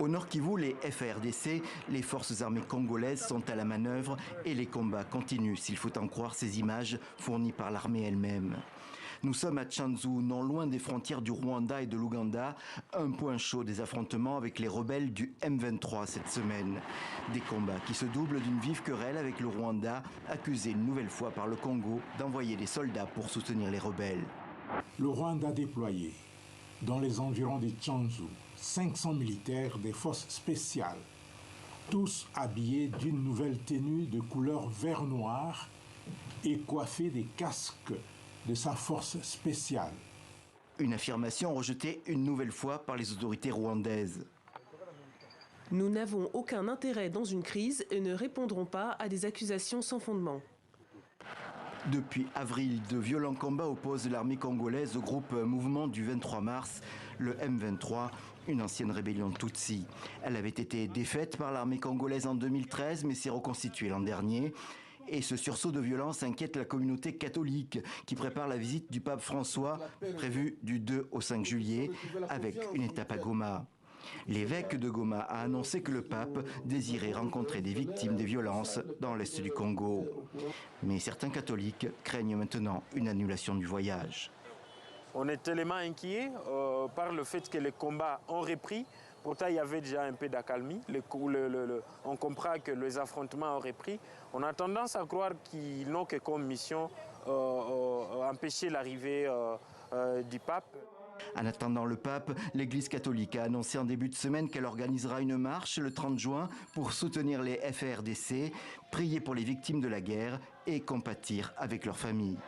Au Nord Kivu, les FARDC, les forces armées congolaises, sont à la manœuvre et les combats continuent, s'il faut en croire ces images fournies par l'armée elle-même. Nous sommes à Tchanzu, non loin des frontières du Rwanda et de l'Ouganda, un point chaud des affrontements avec les rebelles du M23 cette semaine. Des combats qui se doublent d'une vive querelle avec le Rwanda, accusé une nouvelle fois par le Congo d'envoyer des soldats pour soutenir les rebelles. Le Rwanda a déployé dans les environs de Tchanzu 500 militaires des forces spéciales, tous habillés d'une nouvelle tenue de couleur vert-noir et coiffés des casques de sa force spéciale. Une affirmation rejetée une nouvelle fois par les autorités rwandaises. Nous n'avons aucun intérêt dans une crise et ne répondrons pas à des accusations sans fondement. Depuis avril, de violents combats opposent l'armée congolaise au groupe Mouvement du 23 mars, le M23, une ancienne rébellion Tutsi. Elle avait été défaite par l'armée congolaise en 2013, mais s'est reconstituée l'an dernier. Et ce sursaut de violence inquiète la communauté catholique qui prépare la visite du pape François, prévue du 2 au 5 juillet, avec une étape à Goma. L'évêque de Goma a annoncé que le pape désirait rencontrer des victimes des violences dans l'est du Congo. Mais certains catholiques craignent maintenant une annulation du voyage. On est tellement inquiets par le fait que les combats ont repris. Pourtant, il y avait déjà un peu d'accalmie. On comprend que les affrontements ont repris. On a tendance à croire qu'ils n'ont que comme mission empêcher l'arrivée du pape. En attendant le pape, l'Église catholique a annoncé en début de semaine qu'elle organisera une marche le 30 juin pour soutenir les FARDC, prier pour les victimes de la guerre et compatir avec leurs familles.